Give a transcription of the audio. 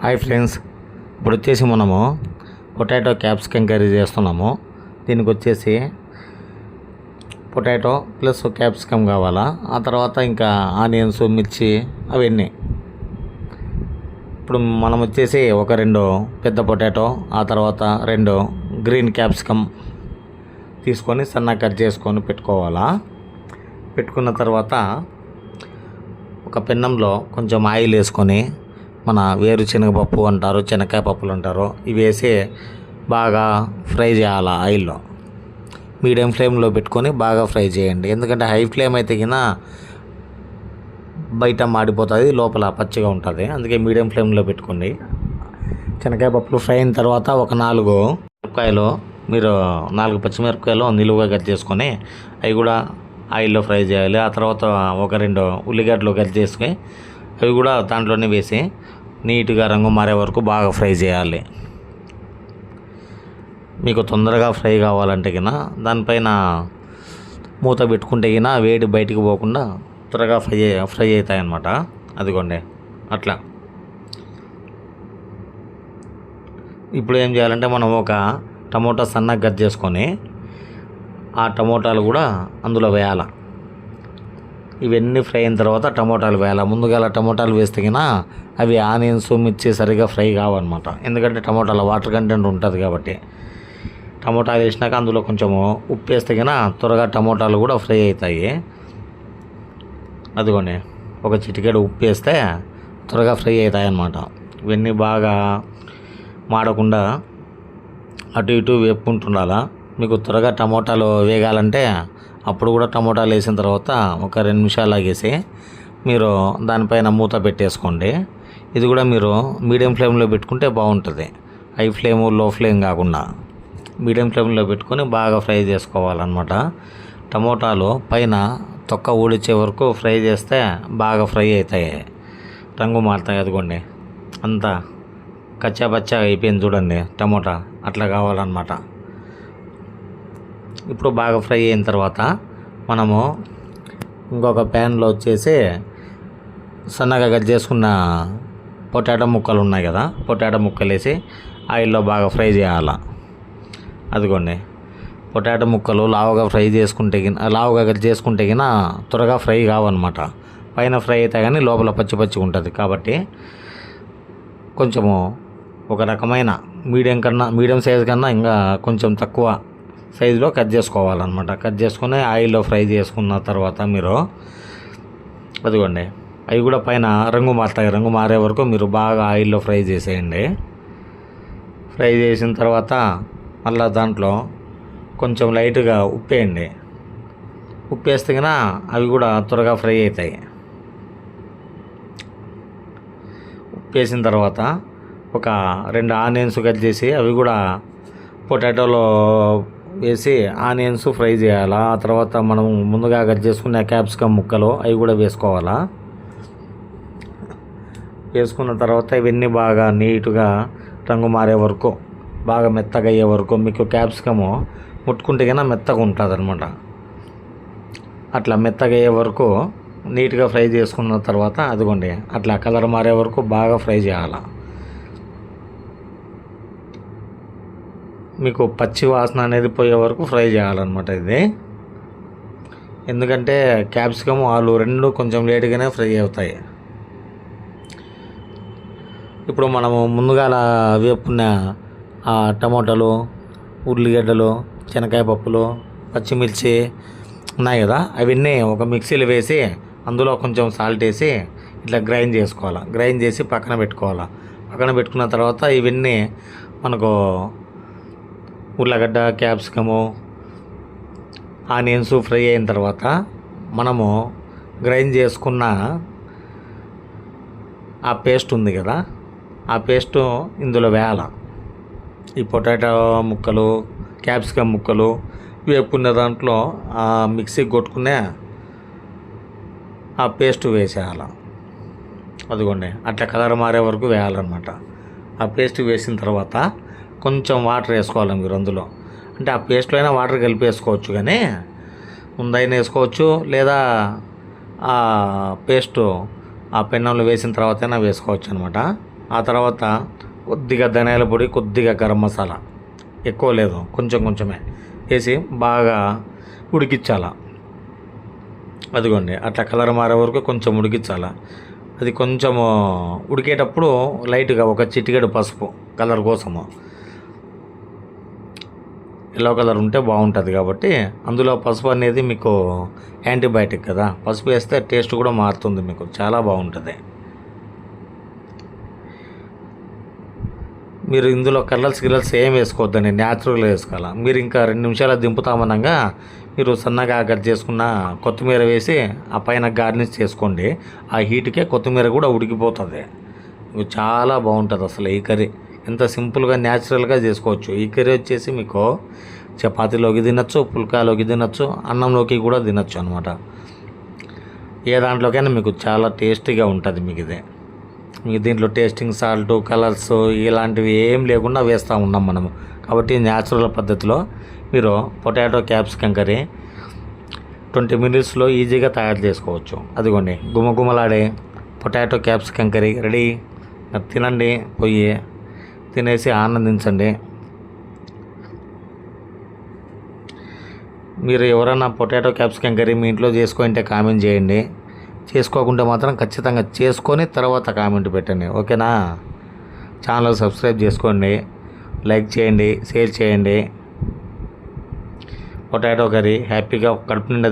Hi friends, ఇప్పుడు వచ్చేసి మనము పొటాటో క్యాప్సికమ్ కర్రీ చేస్తున్నాము. దీనికి వచ్చేసి పొటాటో ప్లస్ క్యాప్సికమ్ కావాలా, ఆ తర్వాత ఇంకా ఆనియన్స్, మిర్చి అవన్నీ. ఇప్పుడు మనం వచ్చేసి ఒక 2 పెద్ద పొటాటో, ఆ తర్వాత 2 గ్రీన్ క్యాప్సికమ్ తీసుకొని సన్నగా కట్ చేసుకొని పెట్టుకోవాలా. పెట్టుకున్న తర్వాత ఒక పెన్నంలో కొంచెం ఆయిల్ వేసుకొని, మన వేరుశనగపప్పు అంటారు, శనక్కాయ పప్పులు అంటారు, ఇవి వేసి బాగా ఫ్రై చేయాలి ఆయిల్లో. మీడియం ఫ్లేమ్లో పెట్టుకొని బాగా ఫ్రై చేయండి. ఎందుకంటే హై ఫ్లేమ్ అయితే కింద బయట మాడిపోతుంది, లోపల పచ్చిగా ఉంటుంది. అందుకే మీడియం ఫ్లేమ్లో పెట్టుకోండి. శనక్కాయ పప్పులు ఫ్రై అయిన తర్వాత ఒక 4 మిరపకాయలు, మీరు 4 పచ్చిమిరపకాయలు నిలువుగా కట్ చేసుకొని అవి కూడా ఆయిల్లో ఫ్రై చేయాలి. ఆ తర్వాత ఒక 2 ఉల్లిగడ్డలు కట్ చేసుకొని అవి కూడా దాంట్లోనే వేసి నీట్గా రంగు మారే వరకు బాగా ఫ్రై చేయాలి. మీకు తొందరగా ఫ్రై కావాలంటే కింద దానిపైన మూత పెట్టుకుంటే కింద వేడి బయటికి పోకుండా త్వరగా ఫ్రై అవుతాయి అన్నమాట. అదిగోండి అట్లా. ఇప్పుడు ఏం చేయాలంటే మనం ఒక టమోటా సన్నగా కట్ చేసుకొని ఆ టమోటాలు కూడా అందులో వేయాలి. ఇవన్నీ ఫ్రై అయిన తర్వాత టమోటాలు వేయాలి. ముందుగా టమోటాలు వేస్తే కినా అవి ఆనియన్స్, మిర్చి సరిగా ఫ్రై కావన్నమాట. ఎందుకంటే టమోటాల వాటర్ కంటెంట్ ఉంటుంది కాబట్టి. టమోటాలు వేసినాక అందులో కొంచెము ఉప్పు వేస్తే కినా త్వరగా టమోటాలు కూడా ఫ్రై అవుతాయి. అదిగోండి, ఒక చిటికెడు ఉప్పు వేస్తే త్వరగా ఫ్రై అవుతాయి అన్నమాట. ఇవన్నీ బాగా మాడకుండా అటు ఇటు వేపుకుంటుండాలా. మీకు త్వరగా టమోటాలు వేగాలంటే అప్పుడు కూడా టమోటాలు వేసిన తర్వాత ఒక 2 నిమిషాలు ఆగేసి మీరు దానిపైన మూత పెట్టేసుకోండి. ఇది కూడా మీరు మీడియం ఫ్లేమ్లో పెట్టుకుంటే బాగుంటుంది. హై ఫ్లేమ్, లో ఫ్లేమ్ కాకుండా మీడియం ఫ్లేమ్లో పెట్టుకొని బాగా ఫ్రై చేసుకోవాలన్నమాట. టమోటాలు పైన తొక్క ఊడిచ్చే వరకు ఫ్రై చేస్తే బాగా ఫ్రై అవుతాయి, రంగు మారుతాయి. అదిగోండి అంతా కచ్చా పచ్చా అయిపోయింది చూడండి టమోటా, అట్లా కావాలన్నమాట. ఇప్పుడు బాగా ఫ్రై అయిన తర్వాత మనము ఇంకొక ప్యాన్లో వచ్చేసి సన్నగా కట్ చేసుకున్న పొటాటో ముక్కలు ఉన్నాయి కదా, పొటాటో ముక్కలు వేసి ఆయిల్లో బాగా ఫ్రై చేయాలి. అదిగోండి, పొటాటో ముక్కలు లావుగా కట్ చేసుకుంటే కిన త్వరగా ఫ్రై కావన్నమాట. పైన ఫ్రై అయితే కానీ లోపల పచ్చి పచ్చిగా ఉంటుంది. కాబట్టి కొంచెము ఒక రకమైన మీడియం సైజు కన్నా ఇంకా కొంచెం తక్కువ సైజులో కట్ చేసుకోవాలన్నమాట. కట్ చేసుకొని ఆయిల్లో ఫ్రై చేసుకున్న తర్వాత మీరు అదిగోండి అవి కూడా పైన రంగు మారుతాయి. రంగు మారే వరకు మీరు బాగా ఆయిల్లో ఫ్రై చేసేయండి. ఫ్రై చేసిన తర్వాత మళ్ళీ దాంట్లో కొంచెం లైట్గా ఉప్పు వేయండి. ఉప్పు వేస్తే కన్నా అవి కూడా త్వరగా ఫ్రై అవుతాయి. ఉప్పు వేసిన తర్వాత ఒక 2 ఆనియన్స్ కట్ చేసి అవి కూడా పొటాటోలో వేసి ఆనియన్స్ ఫ్రై చేయాలా. ఆ తర్వాత మనం ముందుగా కట్ చేసుకున్న క్యాప్సికమ్ ముక్కలు అవి కూడా వేసుకోవాలా. వేసుకున్న తర్వాత ఇవన్నీ బాగా నీట్గా రంగు మారే వరకు, బాగా మెత్తగా అయ్యే వరకు, మీకు క్యాప్సికము ముట్టుకుంటే కన్నా మెత్తగా ఉంటుంది అనమాట. అట్లా మెత్తగా అయ్యే వరకు నీట్గా ఫ్రై చేసుకున్న తర్వాత అదిగోండి అట్లా కలర్ మారే వరకు బాగా ఫ్రై చేయాలి. మీకు పచ్చి వాసన అనేది పోయే వరకు ఫ్రై చేయాలన్నమాట ఇది. ఎందుకంటే క్యాప్సికమ్, ఆలు 2 కొంచెం లేట్గానే ఫ్రై అవుతాయి. ఇప్పుడు మనము ముందుగా వేపుకున్న టమోటాలు, ఉల్లిగడ్డలు, శనక్కాయ పప్పులు, పచ్చిమిర్చి ఉన్నాయి కదా, అవన్నీ ఒక మిక్సీలో వేసి అందులో కొంచెం సాల్ట్ వేసి ఇట్లా గ్రైండ్ చేసుకోవాలి. గ్రైండ్ చేసి పక్కన పెట్టుకోవాలి. పక్కన పెట్టుకున్న తర్వాత ఇవన్నీ మనకు ఉల్లగడ్డ, క్యాప్సికము, ఆనియన్స్ ఫ్రై అయిన తర్వాత మనము గ్రైండ్ చేసుకున్న ఆ పేస్ట్ ఉంది కదా, ఆ పేస్ట్ ఇందులో వేయాలి. ఈ పొటాటో ముక్కలు, క్యాప్సికమ్ ముక్కలు వేపుకున్న దాంట్లో ఆ మిక్సీ కొట్టుకునే ఆ పేస్ట్ వేసేయాలి. అదిగోండి అట్లా కలర్ మారే వరకు వేయాలన్నమాట. ఆ పేస్ట్ వేసిన తర్వాత కొంచెం వాటర్ వేసుకోవాలి మీరు అందులో. అంటే ఆ పేస్ట్లో అయినా వాటర్ కలిపి వేసుకోవచ్చు, కానీ ముందైనా వేసుకోవచ్చు, లేదా ఆ పేస్ట్ ఆ పెన్నంలో వేసిన తర్వాత అయినా వేసుకోవచ్చు అనమాట. ఆ తర్వాత కొద్దిగా ధనియాల పొడి, కొద్దిగా గరం మసాలా, ఎక్కువ లేదు, కొంచెం కొంచెమే వేసి బాగా ఉడికించాల. అదిగోండి అట్లా కలర్ మారే వరకు కొంచెం ఉడికించాల. అది కొంచెము ఉడికేటప్పుడు లైట్గా ఒక చిటికెడు పసుపు కలర్ కోసము, ఎల్లో కలర్ ఉంటే బాగుంటుంది కాబట్టి. అందులో పసుపు అనేది మీకు యాంటీబయాటిక్ కదా, పసుపు వేస్తే టేస్ట్ కూడా మారుతుంది, మీకు చాలా బాగుంటుంది. మీరు ఇందులో కలర్స్ ఏం వేసుకోవద్దండి, న్యాచురల్గా వేసుకోవాలి. మీరు ఇంకా 2 నిమిషాలు దింపుతామనగా మీరు సన్నగా కట్ చేసుకున్న కొత్తిమీర వేసి ఆ పైన గార్నిష్ చేసుకోండి. ఆ హీట్కే కొత్తిమీర కూడా ఉడికిపోతుంది. చాలా బాగుంటుంది అసలు ఈ కర్రీ. ఎంత సింపుల్గా న్యాచురల్గా చేసుకోవచ్చు. ఈ కర్రీ వచ్చేసి మీకు చపాతీలోకి తినచ్చు, పుల్కాలోకి తినచ్చు, అన్నంలోకి కూడా తినచ్చు అనమాట. ఏ దాంట్లోకైనా మీకు చాలా టేస్టీగా ఉంటుంది మీకు ఇది. మీకు దీంట్లో టేస్టింగ్ సాల్ట్, కలర్స్ ఇలాంటివి ఏం లేకుండా వేస్తూ ఉన్నాం మనము. కాబట్టి న్యాచురల్ పద్ధతిలో మీరు పొటాటో క్యాప్సికం కర్రీ 20 మినిట్స్లో ఈజీగా తయారు చేసుకోవచ్చు. అదిగోండి గుమగుమలాడే పొటాటో క్యాప్సికం కర్రీ రెడీ. తినండి, పోయి తినేసి ఆనందించండి. మీరు ఎవరైనా పొటాటో క్యాప్సికం కర్రీ మీ ఇంట్లో చేసుకుంటే కామెంట్ చేయండి. చేసుకోకుంటే మాత్రం ఖచ్చితంగా చేసుకొని తర్వాత కామెంట్ పెట్టండి, ఓకేనా? ఛానల్ సబ్స్క్రైబ్ చేసుకోండి, లైక్ చేయండి, షేర్ చేయండి. పొటాటో కర్రీ హ్యాపీగా కడుపు నిండా